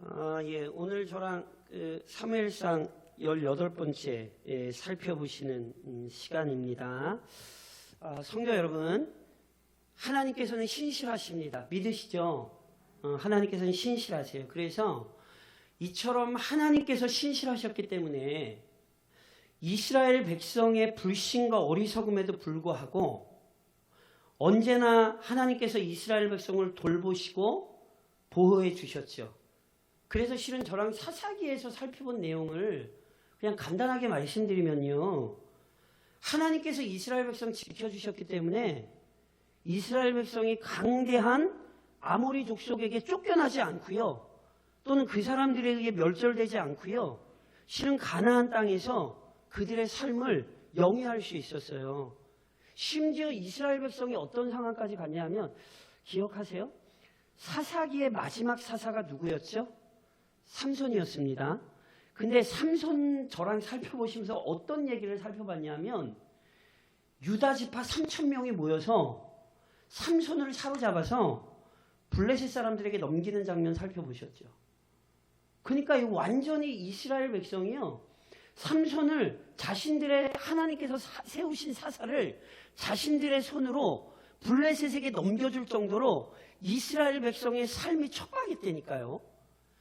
오늘 저랑 사무엘상 18번째 살펴보시는 시간입니다. 성도 여러분, 하나님께서는 신실하십니다. 믿으시죠? 하나님께서는 신실하세요. 그래서 이처럼 하나님께서 신실하셨기 때문에 이스라엘 백성의 불신과 어리석음에도 불구하고 언제나 하나님께서 이스라엘 백성을 돌보시고 보호해 주셨죠. 그래서 실은 저랑 사사기에서 살펴본 내용을 그냥 간단하게 말씀드리면요, 하나님께서 이스라엘 백성 지켜주셨기 때문에 이스라엘 백성이 강대한 아모리 족속에게 쫓겨나지 않고요, 또는 그 사람들에게 멸절되지 않고요, 실은 가나안 땅에서 그들의 삶을 영위할 수 있었어요. 심지어 이스라엘 백성이 어떤 상황까지 갔냐면, 기억하세요? 사사기의 마지막 사사가 누구였죠? 삼손이었습니다. 근데 삼손 저랑 살펴보시면서 어떤 얘기를 살펴봤냐면, 유다 지파 3,000명이 모여서 삼손을 사로잡아서 블레셋 사람들에게 넘기는 장면 살펴보셨죠. 그러니까 이 완전히 이스라엘 백성이요, 삼손을 자신들의 하나님께서 세우신 사사를 자신들의 손으로 블레셋에게 넘겨줄 정도로 이스라엘 백성의 삶이 척박했다니까요.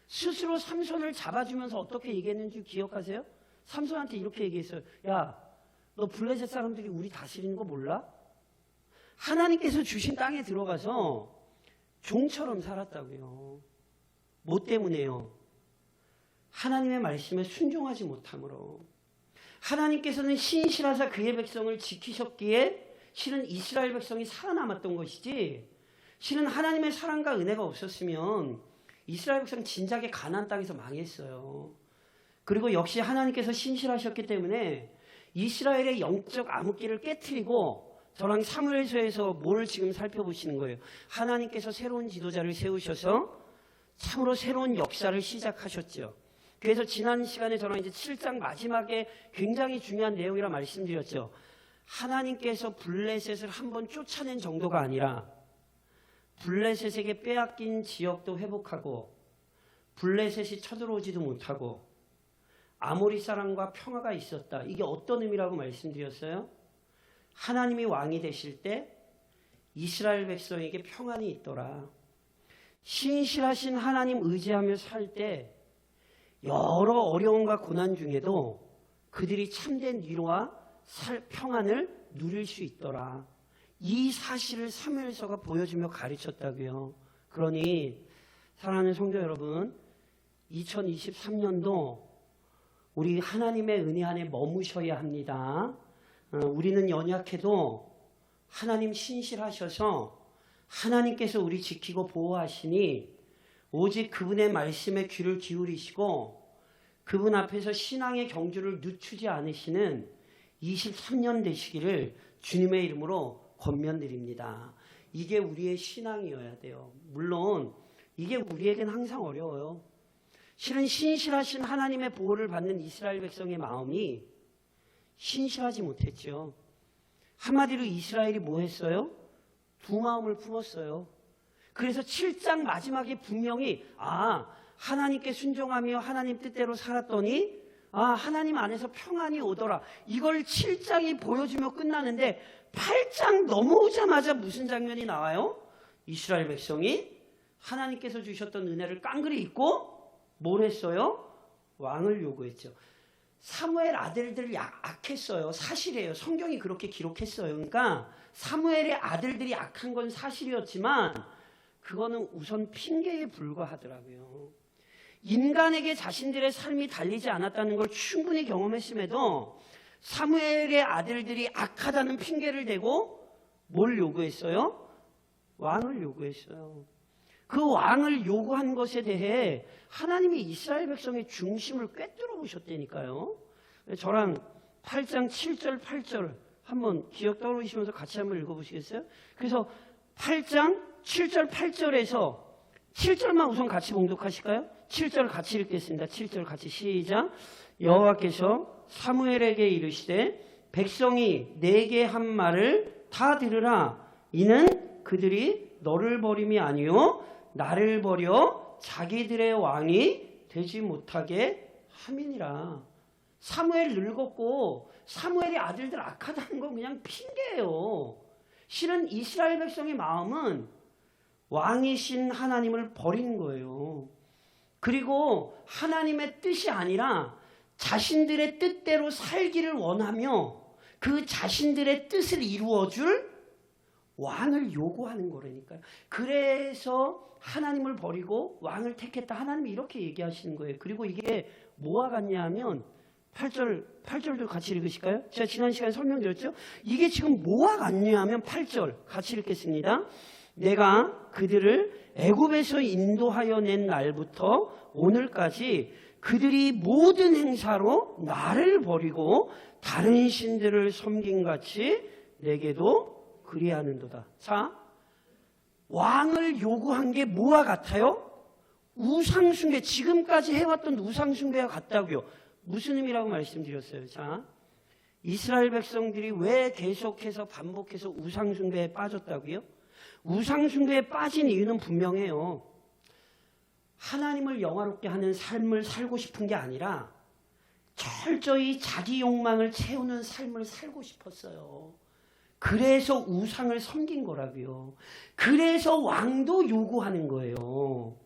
스스로 삼손을 잡아주면서 어떻게 얘기했는지 기억하세요? 삼손한테 이렇게 얘기했어요. 야, 너 블레셋 사람들이 우리 다스리는 거 몰라? 하나님께서 주신 땅에 들어가서 종처럼 살았다고요. 뭐 때문에요? 하나님의 말씀에 순종하지 못함으로. 하나님께서는 신실하사 그의 백성을 지키셨기에 실은 이스라엘 백성이 살아남았던 것이지, 실은 하나님의 사랑과 은혜가 없었으면 이스라엘 백성 진작에 가나안 땅에서 망했어요. 그리고 역시 하나님께서 신실하셨기 때문에 이스라엘의 영적 암흑기를 깨트리고, 저랑 사무엘서에서 뭘 지금 살펴보시는 거예요? 하나님께서 새로운 지도자를 세우셔서 참으로 새로운 역사를 시작하셨죠. 그래서 지난 시간에 저랑 이제 7장 마지막에 굉장히 중요한 내용이라 말씀드렸죠. 하나님께서 블레셋을 한번 쫓아낸 정도가 아니라 블레셋에게 빼앗긴 지역도 회복하고, 블레셋이 쳐들어오지도 못하고 아모리 사람과 평화가 있었다. 이게 어떤 의미라고 말씀드렸어요? 하나님이 왕이 되실 때 이스라엘 백성에게 평안이 있더라. 신실하신 하나님 의지하며 살 때 여러 어려움과 고난 중에도 그들이 참된 위로와 평안을 누릴 수 있더라. 이 사실을 사무엘서가 보여주며 가르쳤다고요. 그러니 사랑하는 성도 여러분, 2023년도 우리 하나님의 은혜 안에 머무셔야 합니다. 우리는 연약해도 하나님 신실하셔서 하나님께서 우리 지키고 보호하시니 오직 그분의 말씀에 귀를 기울이시고 그분 앞에서 신앙의 경주를 늦추지 않으시는 23년 되시기를 주님의 이름으로 권면드립니다. 이게 우리의 신앙이어야 돼요. 물론 이게 우리에겐 항상 어려워요. 실은 신실하신 하나님의 보호를 받는 이스라엘 백성의 마음이 신실하지 못했죠. 한마디로 이스라엘이 뭐 했어요? 두 마음을 품었어요. 그래서 7장 마지막에 분명히 하나님께 순종하며 하나님 뜻대로 살았더니 하나님 안에서 평안이 오더라. 이걸 7장이 보여주며 끝나는데 8장 넘어오자마자 무슨 장면이 나와요? 이스라엘 백성이 하나님께서 주셨던 은혜를 깡그리 잊고 뭘 했어요? 왕을 요구했죠. 사무엘 아들들이 악했어요. 사실이에요. 성경이 그렇게 기록했어요. 그러니까 사무엘의 아들들이 악한 건 사실이었지만 그거는 우선 핑계에 불과하더라고요. 인간에게 자신들의 삶이 달리지 않았다는 걸 충분히 경험했음에도 사무엘의 아들들이 악하다는 핑계를 대고 뭘 요구했어요? 왕을 요구했어요. 그 왕을 요구한 것에 대해 하나님이 이스라엘 백성의 중심을 꿰뚫어 보셨다니까요. 저랑 8장 7절 8절 한번 기억 떠오르시면서 같이 한번 읽어보시겠어요? 그래서 8장 7절 8절에서 7절만 우선 같이 봉독하실까요? 7절 같이 읽겠습니다. 7절 같이 시작. 여호와께서 사무엘에게 이르시되 백성이 내게 한 말을 다 들으라. 이는 그들이 너를 버림이 아니요 나를 버려 자기들의 왕이 되지 못하게 함이니라. 사무엘 늙었고 사무엘의 아들들 악하다는 건 그냥 핑계예요. 실은 이스라엘 백성의 마음은 왕이신 하나님을 버린 거예요. 그리고 하나님의 뜻이 아니라 자신들의 뜻대로 살기를 원하며 그 자신들의 뜻을 이루어줄 왕을 요구하는 거라니까요. 그래서 하나님을 버리고 왕을 택했다. 하나님이 이렇게 얘기하시는 거예요. 그리고 이게 뭐와 같냐 하면 8절도 같이 읽으실까요? 제가 지난 시간에 설명드렸죠? 이게 지금 뭐와 같냐 하면 8절 같이 읽겠습니다. 내가 그들을 애굽에서 인도하여 낸 날부터 오늘까지 그들이 모든 행사로 나를 버리고 다른 신들을 섬긴같이 내게도 그리하는도다. 자, 왕을 요구한 게 뭐와 같아요? 우상숭배, 지금까지 해왔던 우상숭배와 같다고요. 무슨 의미라고 말씀드렸어요? 자, 이스라엘 백성들이 왜 계속해서 반복해서 우상숭배에 빠졌다고요? 우상숭배에 빠진 이유는 분명해요. 하나님을 영화롭게 하는 삶을 살고 싶은 게 아니라 철저히 자기 욕망을 채우는 삶을 살고 싶었어요. 그래서 우상을 섬긴 거라고요. 그래서 왕도 요구하는 거예요.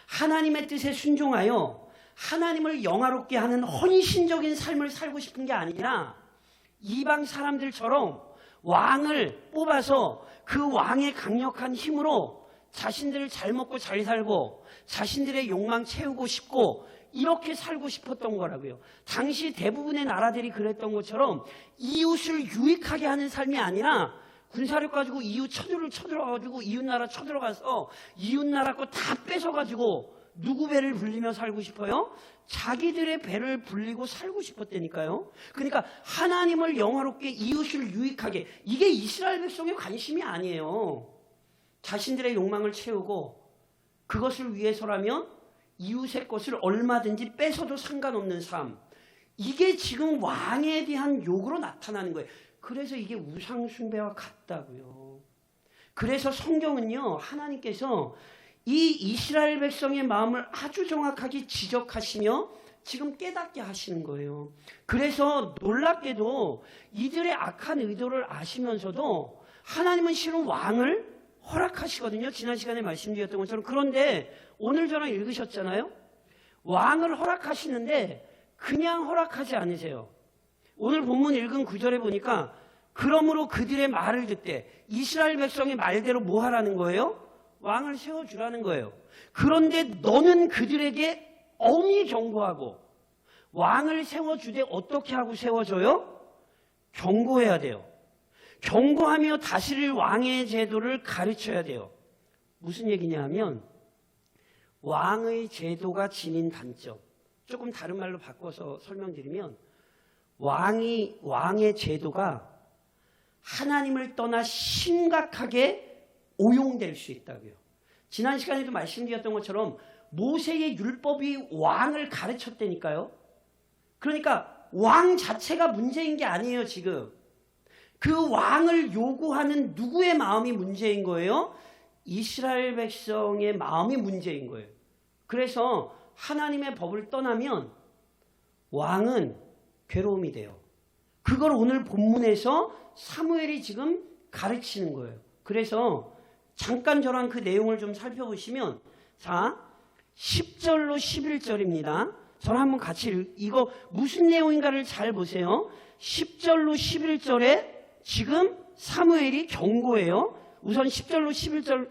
하나님의 뜻에 순종하여 하나님을 영화롭게 하는 헌신적인 삶을 살고 싶은 게 아니라 이방 사람들처럼 왕을 뽑아서 그 왕의 강력한 힘으로 자신들을 잘 먹고 잘 살고 자신들의 욕망 채우고 싶고 이렇게 살고 싶었던 거라고요. 당시 대부분의 나라들이 그랬던 것처럼 이웃을 유익하게 하는 삶이 아니라 군사력 가지고 이웃 쳐들어가지고 이웃 나라 쳐들어가서 이웃 나라 거 다 뺏어가지고 누구 배를 불리며 살고 싶어요? 자기들의 배를 불리고 살고 싶었다니까요. 그러니까 하나님을 영화롭게 이웃을 유익하게, 이게 이스라엘 백성의 관심이 아니에요. 자신들의 욕망을 채우고 그것을 위해서라면 이웃의 것을 얼마든지 뺏어도 상관없는 삶, 이게 지금 왕에 대한 욕으로 나타나는 거예요. 그래서 이게 우상숭배와 같다고요. 그래서 성경은요, 하나님께서 이 이스라엘 백성의 마음을 아주 정확하게 지적하시며 지금 깨닫게 하시는 거예요. 그래서 놀랍게도 이들의 악한 의도를 아시면서도 하나님은 실은 왕을 허락하시거든요. 지난 시간에 말씀드렸던 것처럼. 그런데 오늘 저랑 읽으셨잖아요. 왕을 허락하시는데 그냥 허락하지 않으세요. 오늘 본문 읽은 9절에 보니까 그러므로 그들의 말을 듣되, 이스라엘 백성의 말대로 뭐 하라는 거예요? 왕을 세워주라는 거예요. 그런데 너는 그들에게 엄히 경고하고, 왕을 세워주되 어떻게 하고 세워줘요? 경고해야 돼요. 경고하며 다스릴 왕의 제도를 가르쳐야 돼요. 무슨 얘기냐 하면 왕의 제도가 지닌 단점, 조금 다른 말로 바꿔서 설명드리면 왕의 제도가 하나님을 떠나 심각하게 오용될 수 있다고요. 지난 시간에도 말씀드렸던 것처럼 모세의 율법이 왕을 가르쳤다니까요. 그러니까 왕 자체가 문제인 게 아니에요. 지금 그 왕을 요구하는 누구의 마음이 문제인 거예요? 이스라엘 백성의 마음이 문제인 거예요. 그래서 하나님의 법을 떠나면 왕은 괴로움이 돼요. 그걸 오늘 본문에서 사무엘이 지금 가르치는 거예요. 그래서 잠깐 저랑 그 내용을 좀 살펴보시면, 자, 10절로 11절입니다. 저랑 한번 같이 이거 무슨 내용인가를 잘 보세요. 10절로 11절에 지금 사무엘이 경고해요. 우선 10절로 11절,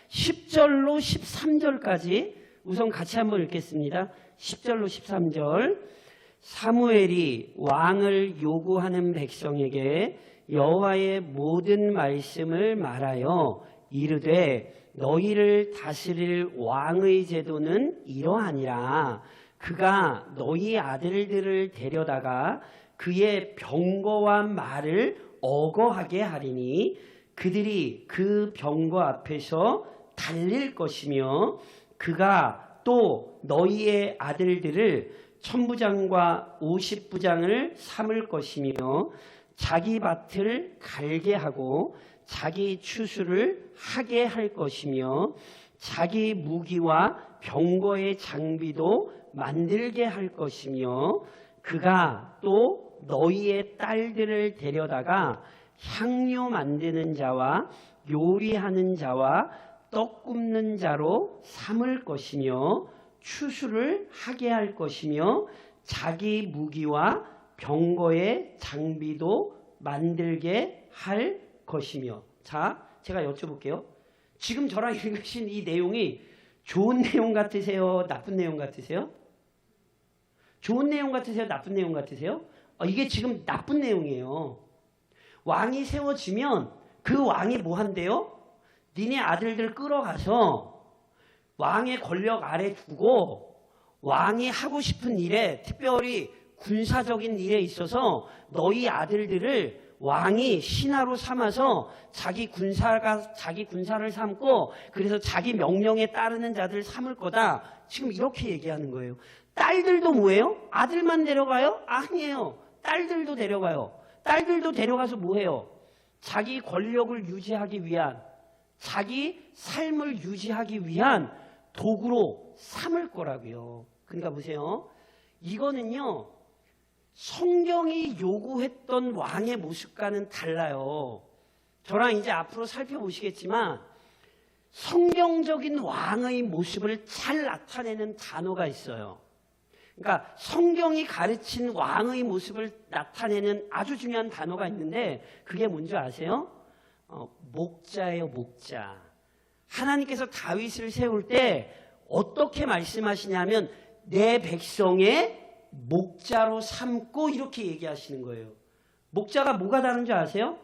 10절로 13절까지 우선 같이 한번 읽겠습니다. 10절로 13절. 사무엘이 왕을 요구하는 백성에게 여호와의 모든 말씀을 말하여 이르되, 너희를 다스릴 왕의 제도는 이러하니라. 그가 너희 아들들을 데려다가 그의 병거와 말을 어거하게 하리니 그들이 그 병거 앞에서 달릴 것이며, 그가 또 너희의 아들들을 천부장과 50부장을 삼을 것이며, 자기 밭을 갈게 하고 자기 추수를 하게 할 것이며, 자기 무기와 병거의 장비도 만들게 할 것이며 그가 또 너희의 딸들을 데려다가 향료 만드는 자와 요리하는 자와 떡 굽는 자로 삼을 것이며 추수를 하게 할 것이며 자기 무기와 병거의 장비도 만들게 할 것이며. 자, 제가 여쭤볼게요. 지금 저랑 읽으신 이 내용이 좋은 내용 같으세요? 나쁜 내용 같으세요? 좋은 내용 같으세요? 나쁜 내용 같으세요? 이게 지금 나쁜 내용이에요. 왕이 세워지면 그 왕이 뭐 한대요? 니네 아들들 끌어가서 왕의 권력 아래 두고 왕이 하고 싶은 일에, 특별히 군사적인 일에 있어서 너희 아들들을 왕이 신하로 삼아서 자기 군사를 삼고 그래서 자기 명령에 따르는 자들 삼을 거다. 지금 이렇게 얘기하는 거예요. 딸들도 뭐예요? 아들만 데려가요? 아니에요. 딸들도 데려가요. 딸들도 데려가서 뭐해요? 자기 권력을 유지하기 위한, 자기 삶을 유지하기 위한 도구로 삼을 거라고요. 그러니까 보세요. 이거는요, 성경이 요구했던 왕의 모습과는 달라요. 저랑 이제 앞으로 살펴보시겠지만 성경적인 왕의 모습을 잘 나타내는 단어가 있어요. 그러니까 성경이 가르친 왕의 모습을 나타내는 아주 중요한 단어가 있는데 그게 뭔지 아세요? 목자예요, 목자. 하나님께서 다윗을 세울 때 어떻게 말씀하시냐면 내 백성의 목자로 삼고 이렇게 얘기하시는 거예요. 목자가 뭐가 다른 줄 아세요?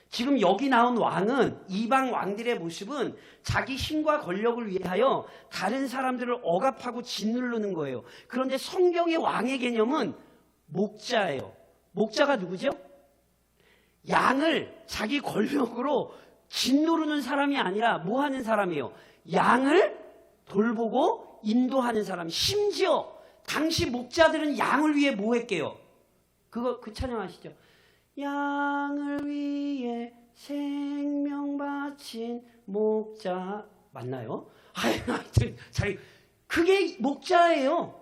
지금 여기 나온 왕은, 이방 왕들의 모습은 자기 힘과 권력을 위하여 다른 사람들을 억압하고 짓누르는 거예요. 그런데 성경의 왕의 개념은 목자예요. 목자가 누구죠? 양을 자기 권력으로 짓누르는 사람이 아니라 뭐 하는 사람이에요? 양을 돌보고 인도하는 사람. 심지어 당시 목자들은 양을 위해 뭐 했게요? 그 찬양 아시죠? 양을 위해 생명 바친 목자. 맞나요? 하여튼 그게 목자예요.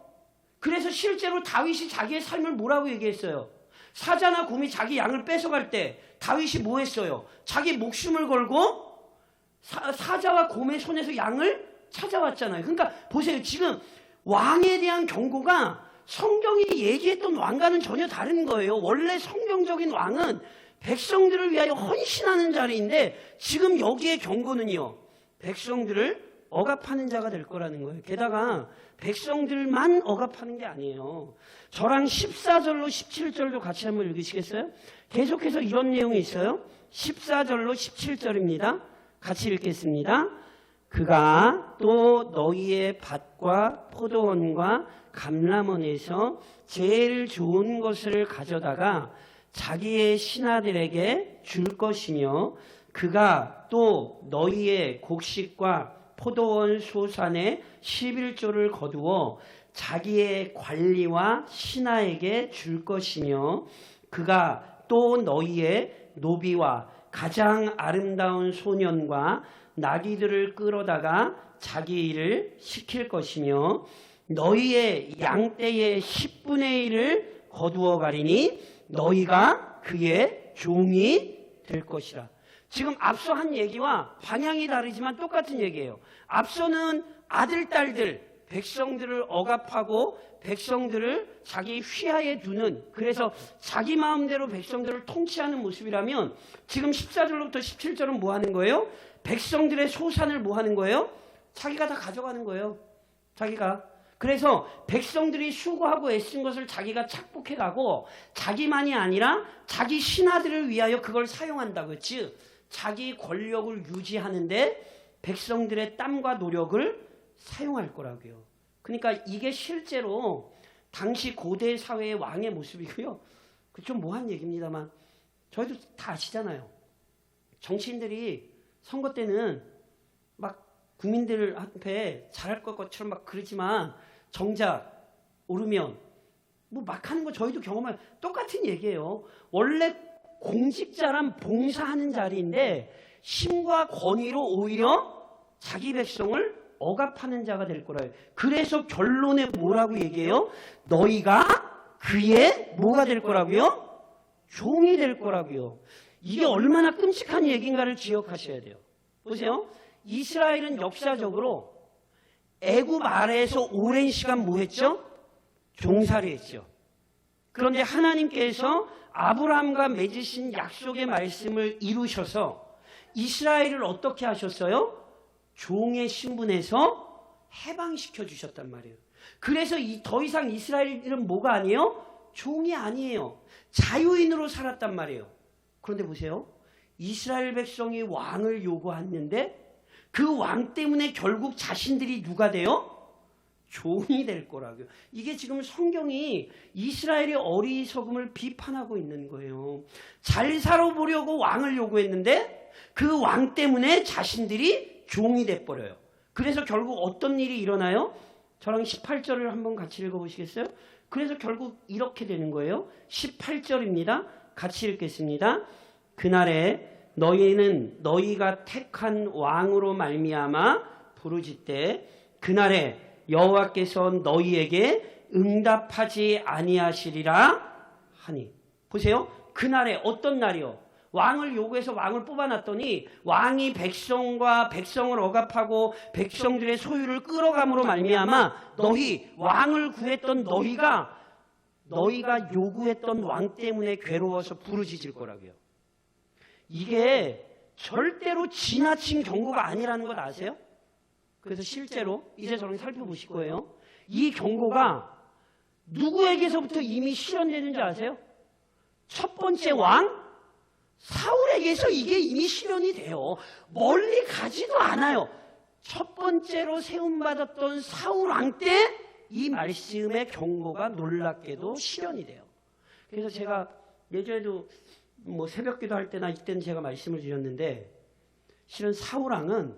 그래서 실제로 다윗이 자기의 삶을 뭐라고 얘기했어요? 사자나 곰이 자기 양을 뺏어갈 때 다윗이 뭐 했어요? 자기 목숨을 걸고 사자와 곰의 손에서 양을 찾아왔잖아요. 그러니까 보세요. 지금 왕에 대한 경고가 성경이 얘기했던 왕과는 전혀 다른 거예요. 원래 성경적인 왕은 백성들을 위하여 헌신하는 자리인데 지금 여기에 경고는요, 백성들을 억압하는 자가 될 거라는 거예요. 게다가 백성들만 억압하는 게 아니에요. 저랑 14절로 17절도 같이 한번 읽으시겠어요? 계속해서 이런 내용이 있어요. 14절로 17절입니다. 같이 읽겠습니다. 그가 또 너희의 밭과 포도원과 감람원에서 제일 좋은 것을 가져다가 자기의 신하들에게 줄 것이며 그가 또 너희의 곡식과 포도원 소산의 11조를 거두어 자기의 관리와 신하에게 줄 것이며 그가 또 너희의 노비와 가장 아름다운 소년과 나귀들을 끌어다가 자기 일을 시킬 것이며 너희의 양떼의 10분의 1을 거두어 가리니 너희가 그의 종이 될 것이라. 지금 앞서 한 얘기와 방향이 다르지만 똑같은 얘기예요. 앞서는 아들, 딸들, 백성들을 억압하고 백성들을 자기 휘하에 두는, 그래서 자기 마음대로 백성들을 통치하는 모습이라면 지금 14절로부터 17절은 뭐 하는 거예요? 백성들의 소산을 뭐 하는 거예요? 자기가 다 가져가는 거예요. 자기가. 그래서 백성들이 수고하고 애쓴 것을 자기가 착복해가고 자기만이 아니라 자기 신하들을 위하여 그걸 사용한다고요. 즉 자기 권력을 유지하는데 백성들의 땀과 노력을 사용할 거라고요. 그러니까 이게 실제로 당시 고대 사회의 왕의 모습이고요. 좀 뭐한 얘기입니다만 저희도 다 아시잖아요. 정치인들이 선거 때는 막 국민들 앞에 잘할 것처럼 막 그러지만 정작 오르면 뭐 막 하는 거 저희도 경험한 똑같은 얘기예요. 원래 공직자란 봉사하는 자리인데 힘과 권위로 오히려 자기 백성을 억압하는 자가 될 거라요. 그래서 결론에 뭐라고 얘기해요? 너희가 그의 뭐가 될 거라고요? 종이 될 거라고요. 이게 얼마나 끔찍한 얘기인가를 기억하셔야 돼요. 보세요. 이스라엘은 역사적으로 애굽 아래에서 오랜 시간 뭐 했죠? 종살이 했죠. 그런데 하나님께서 아브라함과 맺으신 약속의 말씀을 이루셔서 이스라엘을 어떻게 하셨어요? 종의 신분에서 해방시켜 주셨단 말이에요. 그래서 더 이상 이스라엘은 뭐가 아니에요? 종이 아니에요. 자유인으로 살았단 말이에요. 그런데 보세요. 이스라엘 백성이 왕을 요구했는데 그 왕 때문에 결국 자신들이 누가 돼요? 종이 될 거라고요. 이게 지금 성경이 이스라엘의 어리석음을 비판하고 있는 거예요. 잘 살아보려고 왕을 요구했는데 그 왕 때문에 자신들이 종이 돼버려요. 그래서 결국 어떤 일이 일어나요? 저랑 18절을 한번 같이 읽어보시겠어요? 그래서 결국 이렇게 되는 거예요. 18절입니다. 같이 읽겠습니다. 그날에 너희는 너희가 택한 왕으로 말미암아 부르짖되 그날에 여호와께서 너희에게 응답하지 아니하시리라 하니. 보세요. 그날에 어떤 날이요? 왕을 요구해서 왕을 뽑아놨더니 왕이 백성과 백성을 억압하고 백성들의 소유를 끌어감으로 말미암아 너희 왕을 구했던 너희가 요구했던 왕 때문에 괴로워서 부르짖을 거라고요. 이게 절대로 지나친 경고가 아니라는 것 아세요? 그래서 실제로 이제 저랑 살펴보실 거예요. 이 경고가 누구에게서부터 이미 실현되는지 아세요? 첫 번째 왕 사울에게서 이게 이미 실현이 돼요. 멀리 가지도 않아요. 첫 번째로 세움받았던 사울 왕 때 이 말씀의 경고가 놀랍게도 실현이 돼요. 그래서 제가 예전에도 뭐 새벽기도 할 때나 이때는 제가 말씀을 드렸는데 실은 사울 왕은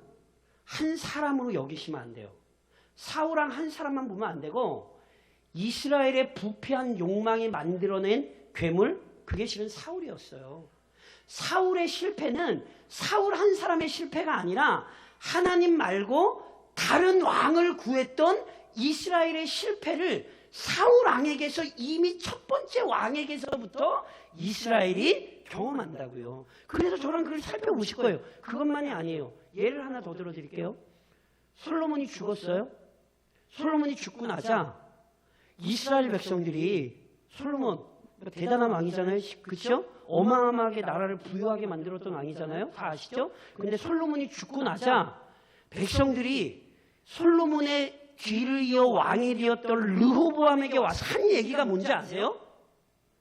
한 사람으로 여기시면 안 돼요. 사울 왕 한 사람만 보면 안 되고 이스라엘의 부패한 욕망이 만들어낸 괴물, 그게 실은 사울이었어요. 사울의 실패는 사울 한 사람의 실패가 아니라 하나님 말고 다른 왕을 구했던 이스라엘의 실패를 사울 왕에게서 이미 첫 번째 왕에게서부터 이스라엘이 경험한다고요. 그래서 저랑 그걸 살펴보실 거예요. 그것만이 아니에요. 예를 하나 더 들어드릴게요. 솔로몬이 죽었어요. 솔로몬이 죽고 나자 이스라엘 백성들이 솔로몬 대단한 왕이잖아요. 그렇죠? 어마어마하게 나라를 부유하게 만들었던 왕이잖아요. 다 아시죠? 근데 솔로몬이 죽고 나자 백성들이 솔로몬의 뒤를 이어 왕이 되었던 르호보암에게 와서 한 얘기가 뭔지 아세요?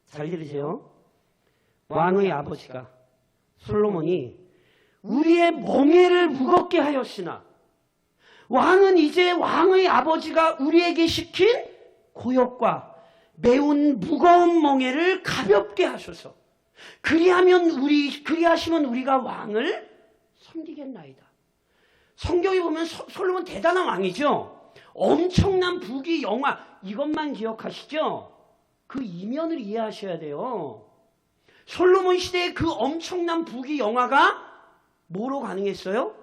잘 들으세요. 왕의 아버지가 솔로몬이 우리의 멍에를 무겁게 하였으나 왕은 이제 왕의 아버지가 우리에게 시킨 고역과 매운 무거운 멍에를 가볍게 하소서. 그리하시면 우리가 왕을 섬기겠나이다. 성경에 보면 솔로몬 대단한 왕이죠. 엄청난 부귀 영화, 이것만 기억하시죠? 그 이면을 이해하셔야 돼요. 솔로몬 시대의 그 엄청난 부귀 영화가 뭐로 가능했어요?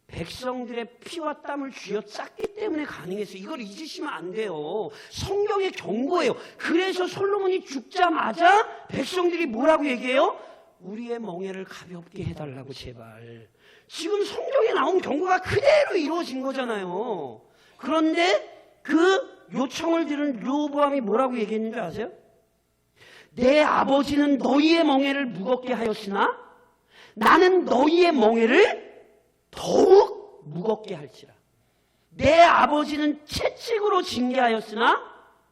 백성들의 피와 땀을 쥐어짰기 때문에 가능했어요. 이걸 잊으시면 안 돼요. 성경의 경고예요. 그래서 솔로몬이 죽자마자 백성들이 뭐라고 얘기해요? 우리의 멍에를 가볍게 해달라고 제발. 지금 성경에 나온 경고가 그대로 이루어진 거잖아요. 그런데 그 요청을 들은 르호보암이 뭐라고 얘기했는지 아세요? 내 아버지는 너희의 멍에를 무겁게 하였으나 나는 너희의 멍에를 더욱 무겁게 할지라. 내 아버지는 채찍으로 징계하였으나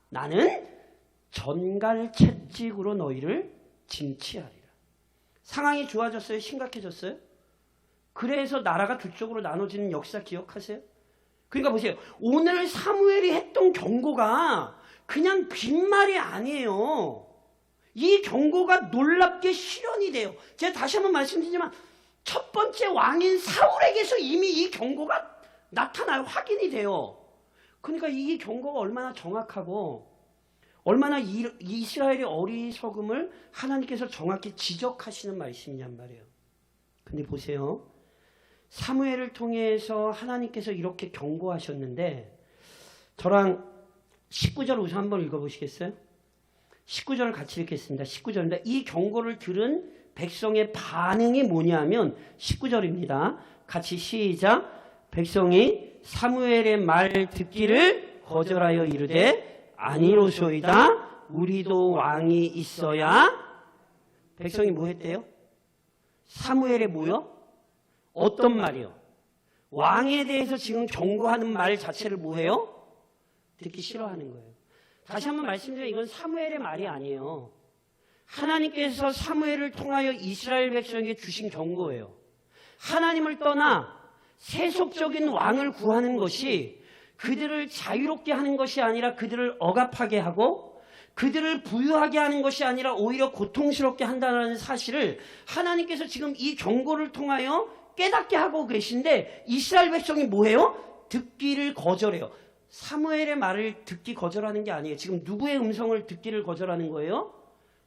나는 전갈 채찍으로 너희를 징치하리라. 상황이 좋아졌어요? 심각해졌어요? 그래서 나라가 두 쪽으로 나눠지는 역사 기억하세요? 그러니까 보세요. 오늘 사무엘이 했던 경고가 그냥 빈말이 아니에요. 이 경고가 놀랍게 실현이 돼요. 제가 다시 한번 말씀드리지만 첫 번째 왕인 사울에게서 이미 이 경고가 나타나요. 확인이 돼요. 그러니까 이 경고가 얼마나 정확하고 얼마나 이스라엘의 어리석음을 하나님께서 정확히 지적하시는 말씀이냔 말이에요. 근데 보세요. 사무엘을 통해서 하나님께서 이렇게 경고하셨는데 저랑 19절 우선 한번 읽어보시겠어요? 19절을 같이 읽겠습니다. 19절입니다. 이 경고를 들은 백성의 반응이 뭐냐면 19절입니다. 같이 시작. 백성이 사무엘의 말 듣기를 거절하여 이르되 아니로소이다. 우리도 왕이 있어야. 백성이 뭐 했대요? 사무엘의 뭐요? 어떤 말이요? 왕에 대해서 지금 경고하는 말 자체를 뭐해요? 듣기 싫어하는 거예요. 다시 한번 말씀드리면 이건 사무엘의 말이 아니에요. 하나님께서 사무엘을 통하여 이스라엘 백성에게 주신 경고예요. 하나님을 떠나 세속적인 왕을 구하는 것이 그들을 자유롭게 하는 것이 아니라 그들을 억압하게 하고 그들을 부유하게 하는 것이 아니라 오히려 고통스럽게 한다는 사실을 하나님께서 지금 이 경고를 통하여 깨닫게 하고 계신데 이스라엘 백성이 뭐해요? 듣기를 거절해요. 사무엘의 말을 듣기 거절하는 게 아니에요. 지금 누구의 음성을 듣기를 거절하는 거예요?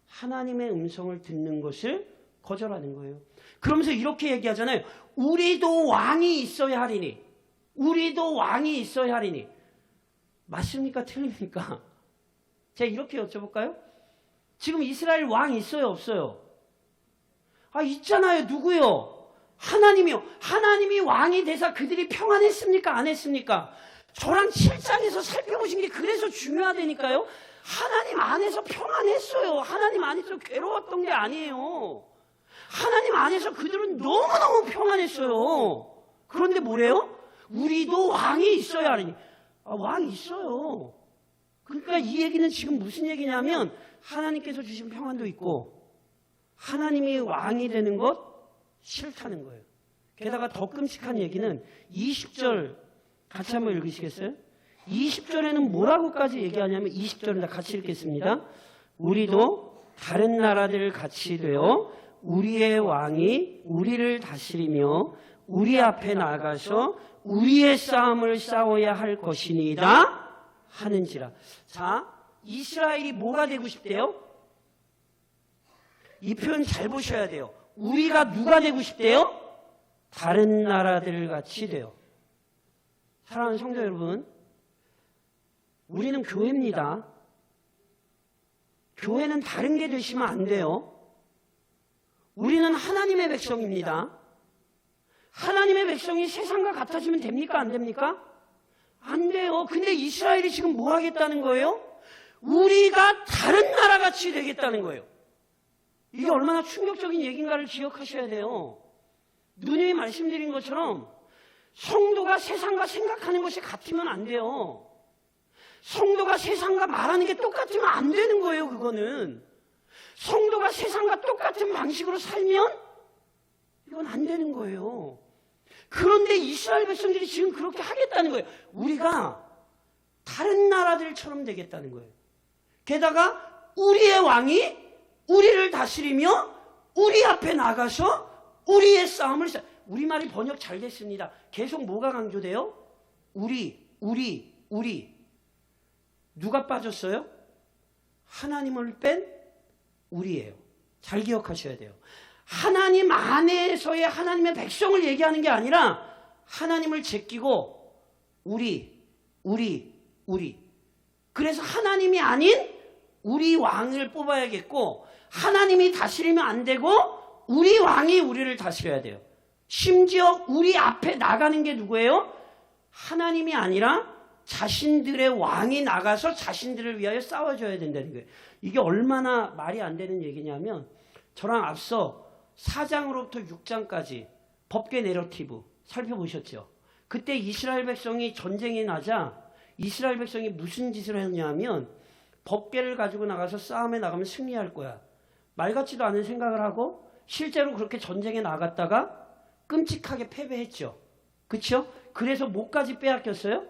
하나님의 음성을 듣는 것을 거절하는 거예요. 그러면서 이렇게 얘기하잖아요. 우리도 왕이 있어야 하리니. 우리도 왕이 있어야 하리니. 맞습니까? 틀립니까? 제가 이렇게 여쭤볼까요? 지금 이스라엘 왕 있어요? 없어요? 아, 있잖아요. 누구요? 하나님이요. 하나님이 왕이 돼서 그들이 평안했습니까? 안 했습니까? 저랑 7장에서 살펴보신 게 그래서 중요하다니까요. 하나님 안에서 평안했어요. 하나님 안에서 괴로웠던 게 아니에요. 하나님 안에서 그들은 너무너무 평안했어요. 그런데 뭐래요? 우리도 왕이 있어야 하니. 아, 왕이 있어요. 그러니까 이 얘기는 지금 무슨 얘기냐면 하나님께서 주신 평안도 있고 하나님이 왕이 되는 것 싫다는 거예요. 게다가 더 끔찍한 얘기는 20절 같이 한번 읽으시겠어요? 20절에는 뭐라고까지 얘기하냐면 20절입니다. 같이 읽겠습니다. 우리도 다른 나라들 같이 되어 우리의 왕이 우리를 다스리며 우리 앞에 나가서 우리의 싸움을 싸워야 할 것이니이다 하는지라. 자, 이스라엘이 뭐가 되고 싶대요? 이 표현 잘 보셔야 돼요. 우리가 누가 되고 싶대요? 다른 나라들 같이 돼요. 사랑하는 성도 여러분, 우리는 교회입니다. 교회는 다른 게 되시면 안 돼요. 우리는 하나님의 백성입니다. 하나님의 백성이 세상과 같아지면 됩니까? 안 됩니까? 안 돼요. 근데 이스라엘이 지금 뭐 하겠다는 거예요? 우리가 다른 나라같이 되겠다는 거예요. 이게 얼마나 충격적인 얘기인가를 기억하셔야 돼요. 누님이 말씀드린 것처럼 성도가 세상과 생각하는 것이 같으면 안 돼요. 성도가 세상과 말하는 게 똑같으면 안 되는 거예요. 그거는. 성도가 세상과 똑같은 방식으로 살면 이건 안 되는 거예요. 그런데 이스라엘 백성들이 지금 그렇게 하겠다는 거예요. 우리가 다른 나라들처럼 되겠다는 거예요. 게다가 우리의 왕이 우리를 다스리며 우리 앞에 나가서 우리의 싸움을 우리말이 번역 잘 됐습니다. 계속 뭐가 강조돼요? 우리. 누가 빠졌어요? 하나님을 뺀 우리예요. 잘 기억하셔야 돼요. 하나님 안에서의 하나님의 백성을 얘기하는 게 아니라 하나님을 제끼고 우리. 그래서 하나님이 아닌 우리 왕을 뽑아야겠고 하나님이 다스리면 안 되고 우리 왕이 우리를 다스려야 돼요. 심지어 우리 앞에 나가는 게 누구예요? 하나님이 아니라 자신들의 왕이 나가서 자신들을 위하여 싸워줘야 된다는 거예요. 이게 얼마나 말이 안 되는 얘기냐면 저랑 앞서 4장으로부터 6장까지 법궤 내러티브 살펴보셨죠? 그때 이스라엘 백성이 전쟁이 나자 이스라엘 백성이 무슨 짓을 했냐면 법궤를 가지고 나가서 싸움에 나가면 승리할 거야. 말 같지도 않은 생각을 하고 실제로 그렇게 전쟁에 나갔다가 끔찍하게 패배했죠. 그렇죠? 그래서 뭐까지 빼앗겼어요?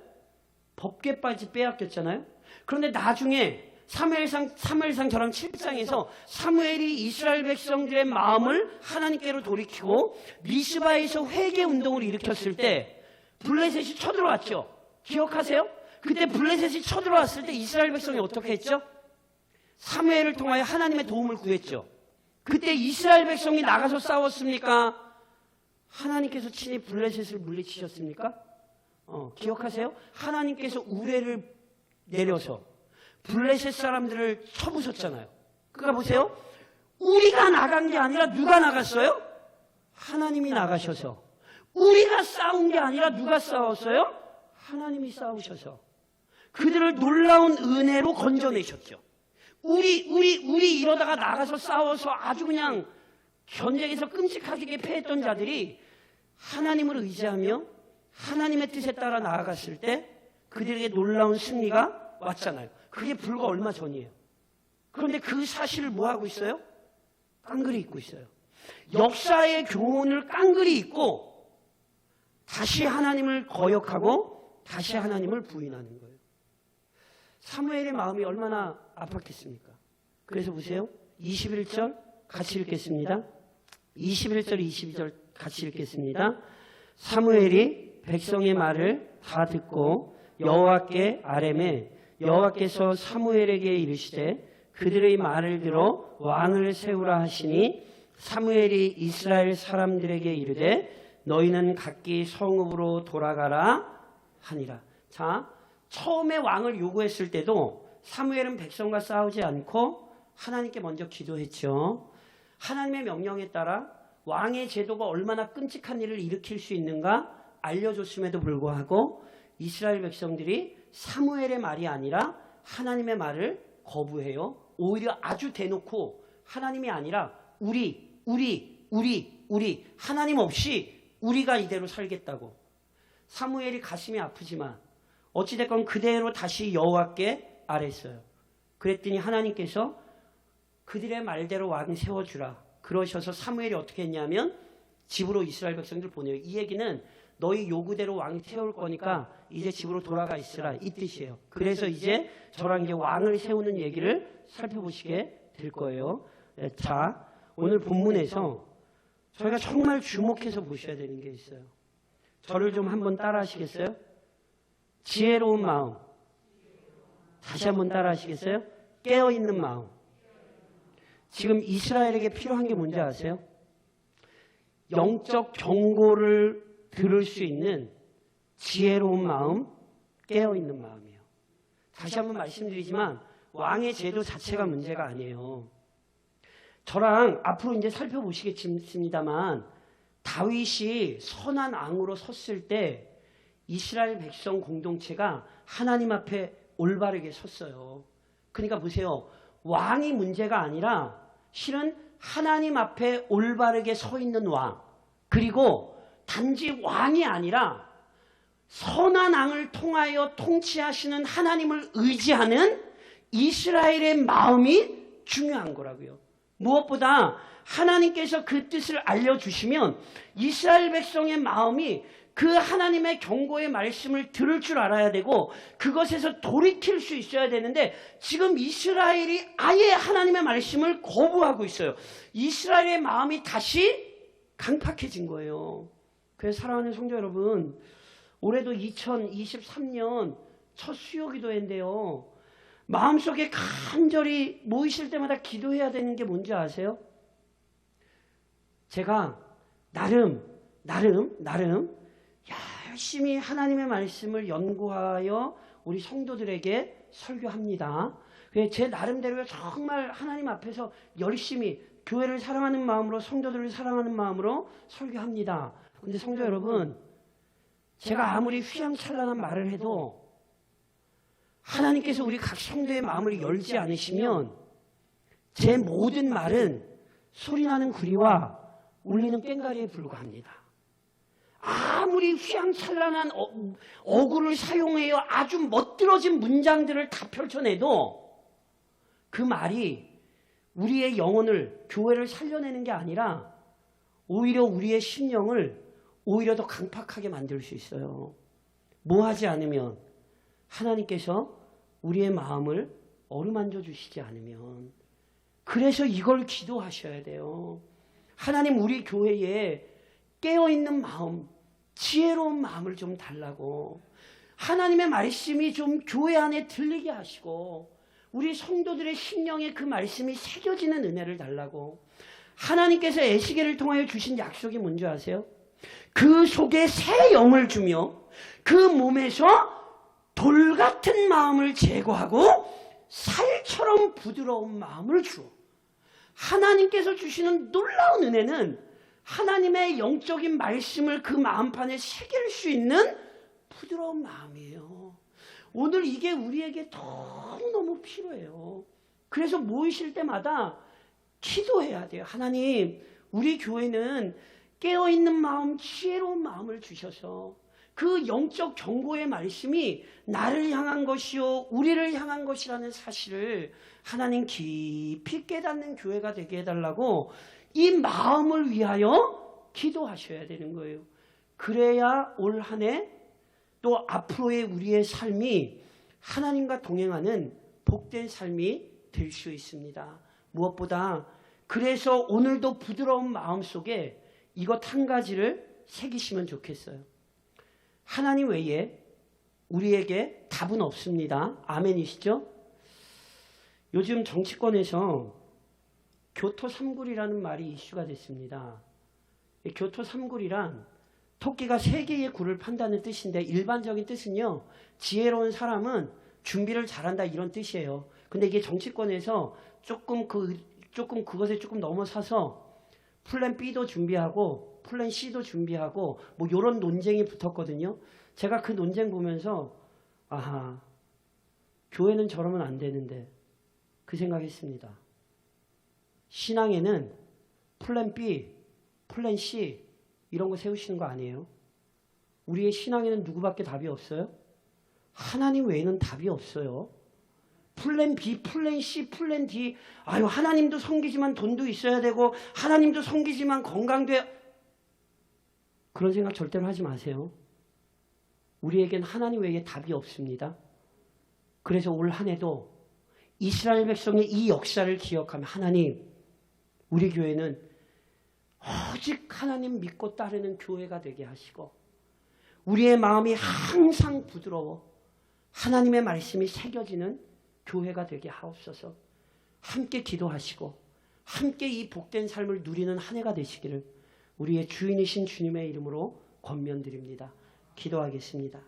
법궤까지 빼앗겼잖아요. 그런데 나중에 사무엘상 저랑 7장에서 사무엘이 이스라엘 백성들의 마음을 하나님께로 돌이키고 미스바에서 회개 운동을 일으켰을 때 블레셋이 쳐들어왔죠. 기억하세요? 그때 블레셋이 쳐들어왔을 때 이스라엘 백성이 어떻게 했죠? 사무엘을 통하여 하나님의 도움을 구했죠. 그때 이스라엘 백성이 나가서 싸웠습니까? 하나님께서 친히 블레셋을 물리치셨습니까? 기억하세요? 하나님께서 우레를 내려서 블레셋 사람들을 쳐부셨잖아요. 그러니까 보세요. 우리가 나간 게 아니라 누가 나갔어요? 하나님이 나가셔서. 우리가 싸운 게 아니라 누가 싸웠어요? 하나님이 싸우셔서 그들을 놀라운 은혜로 건져내셨죠. 우리 이러다가 나가서 싸워서 아주 그냥 전쟁에서 끔찍하게 패했던 자들이 하나님을 의지하며 하나님의 뜻에 따라 나아갔을 때 그들에게 놀라운 승리가 왔잖아요. 그게 불과 얼마 전이에요. 그런데 그 사실을 뭐하고 있어요? 깡그리 잊고 있어요. 역사의 교훈을 깡그리 잊고 다시 하나님을 거역하고 다시 하나님을 부인하는 거예요. 사무엘의 마음이 얼마나 아팠겠습니까? 그래서 보세요. 21절 같이 읽겠습니다. 21절 22절 같이 읽겠습니다. 사무엘이 백성의 말을 다 듣고 여호와께 아뢰매 여호와께서 사무엘에게 이르시되 그들의 말을 들어 왕을 세우라 하시니 사무엘이 이스라엘 사람들에게 이르되 너희는 각기 성읍으로 돌아가라 하니라. 자, 처음에 왕을 요구했을 때도 사무엘은 백성과 싸우지 않고 하나님께 먼저 기도했죠. 하나님의 명령에 따라 왕의 제도가 얼마나 끔찍한 일을 일으킬 수 있는가 알려줬음에도 불구하고 이스라엘 백성들이 사무엘의 말이 아니라 하나님의 말을 거부해요. 오히려 아주 대놓고 하나님이 아니라 우리 하나님 없이 우리가 이대로 살겠다고. 사무엘이 가슴이 아프지만 어찌됐건 그대로 다시 여호와께 아뢰었어요. 그랬더니 하나님께서 그들의 말대로 왕 세워주라 그러셔서 사무엘이 어떻게 했냐면 집으로 이스라엘 백성들 보내요. 이 얘기는 너희 요구대로 왕 세울 거니까 이제 집으로 돌아가 있으라 이 뜻이에요. 그래서 이제 저랑 이제 왕을 세우는 얘기를 살펴보시게 될 거예요. 자, 오늘 본문에서 저희가 정말 주목해서 보셔야 되는 게 있어요. 저를 좀 한번 따라 하시겠어요? 지혜로운 마음. 다시 한번 따라 하시겠어요? 깨어있는 마음. 지금 이스라엘에게 필요한 게 뭔지 아세요? 영적 경고를 들을 수 있는 지혜로운 마음, 깨어있는 마음이에요. 다시 한번 말씀드리지만 왕의 제도 자체가 문제가 아니에요. 저랑 앞으로 이제 살펴보시겠습니다만 다윗이 선한 왕으로 섰을 때 이스라엘 백성 공동체가 하나님 앞에 올바르게 섰어요. 그러니까 보세요. 왕이 문제가 아니라 실은 하나님 앞에 올바르게 서 있는 왕, 그리고 단지 왕이 아니라 선한 왕을 통하여 통치하시는 하나님을 의지하는 이스라엘의 마음이 중요한 거라고요. 무엇보다 하나님께서 그 뜻을 알려주시면 이스라엘 백성의 마음이 그 하나님의 경고의 말씀을 들을 줄 알아야 되고 그것에서 돌이킬 수 있어야 되는데 지금 이스라엘이 아예 하나님의 말씀을 거부하고 있어요. 이스라엘의 마음이 다시 강팍해진 거예요. 그래서 사랑하는 성도 여러분, 올해도 2023년 첫 수요기도회인데요. 마음속에 간절히 모이실 때마다 기도해야 되는 게 뭔지 아세요? 제가 나름 열심히 하나님의 말씀을 연구하여 우리 성도들에게 설교합니다. 제 나름대로 정말 하나님 앞에서 열심히 교회를 사랑하는 마음으로 성도들을 사랑하는 마음으로 설교합니다. 그런데 성도 여러분, 제가 아무리 휘황찬란한 말을 해도 하나님께서 우리 각 성도의 마음을 열지 않으시면 제 모든 말은 소리나는 구리와 울리는 꽹과리에 불과합니다. 아무리 휘황찬란한 어구를 사용하여 아주 멋들어진 문장들을 다 펼쳐내도 그 말이 우리의 영혼을, 교회를 살려내는 게 아니라 오히려 우리의 심령을 오히려 더 강팍하게 만들 수 있어요. 뭐 하지 않으면 하나님께서 우리의 마음을 어루만져 주시지 않으면. 그래서 이걸 기도하셔야 돼요. 하나님, 우리 교회에 깨어있는 마음, 지혜로운 마음을 좀 달라고, 하나님의 말씀이 좀 교회 안에 들리게 하시고 우리 성도들의 심령에 그 말씀이 새겨지는 은혜를 달라고. 하나님께서 에스겔을 통하여 주신 약속이 뭔지 아세요? 그 속에 새 영을 주며 그 몸에서 돌 같은 마음을 제거하고 살처럼 부드러운 마음을 주어. 하나님께서 주시는 놀라운 은혜는 하나님의 영적인 말씀을 그 마음판에 새길 수 있는 부드러운 마음이에요. 오늘 이게 우리에게 너무너무 필요해요. 그래서 모이실 때마다 기도해야 돼요. 하나님, 우리 교회는 깨어있는 마음, 지혜로운 마음을 주셔서 그 영적 경고의 말씀이 나를 향한 것이요 우리를 향한 것이라는 사실을 하나님 깊이 깨닫는 교회가 되게 해달라고 이 마음을 위하여 기도하셔야 되는 거예요. 그래야 올 한 해 또 앞으로의 우리의 삶이 하나님과 동행하는 복된 삶이 될 수 있습니다. 무엇보다 그래서 오늘도 부드러운 마음 속에 이것 한 가지를 새기시면 좋겠어요. 하나님 외에 우리에게 답은 없습니다. 아멘이시죠? 요즘 정치권에서 교토 삼굴이라는 말이 이슈가 됐습니다. 교토 삼굴이란 토끼가 세 개의 굴을 판다는 뜻인데 일반적인 뜻은요, 지혜로운 사람은 준비를 잘한다 이런 뜻이에요. 근데 이게 정치권에서 조금 그것에 조금 넘어서서 플랜 B도 준비하고 플랜 C도 준비하고 뭐 이런 논쟁이 붙었거든요. 제가 그 논쟁 보면서 아하, 교회는 저러면 안 되는데 그 생각했습니다. 신앙에는 플랜 B, 플랜 C 이런 거 세우시는 거 아니에요? 우리의 신앙에는 누구밖에 답이 없어요? 하나님 외에는 답이 없어요. 플랜 B, 플랜 C, 플랜 D. 아유, 하나님도 섬기지만 돈도 있어야 되고 하나님도 섬기지만 건강도 그런 생각 절대로 하지 마세요. 우리에겐 하나님 외에 답이 없습니다. 그래서 올 한 해도 이스라엘 백성의 이 역사를 기억하며 하나님, 우리 교회는 오직 하나님 믿고 따르는 교회가 되게 하시고 우리의 마음이 항상 부드러워 하나님의 말씀이 새겨지는 교회가 되게 하옵소서. 함께 기도하시고 함께 이 복된 삶을 누리는 한 해가 되시기를 우리의 주인이신 주님의 이름으로 권면드립니다. 기도하겠습니다.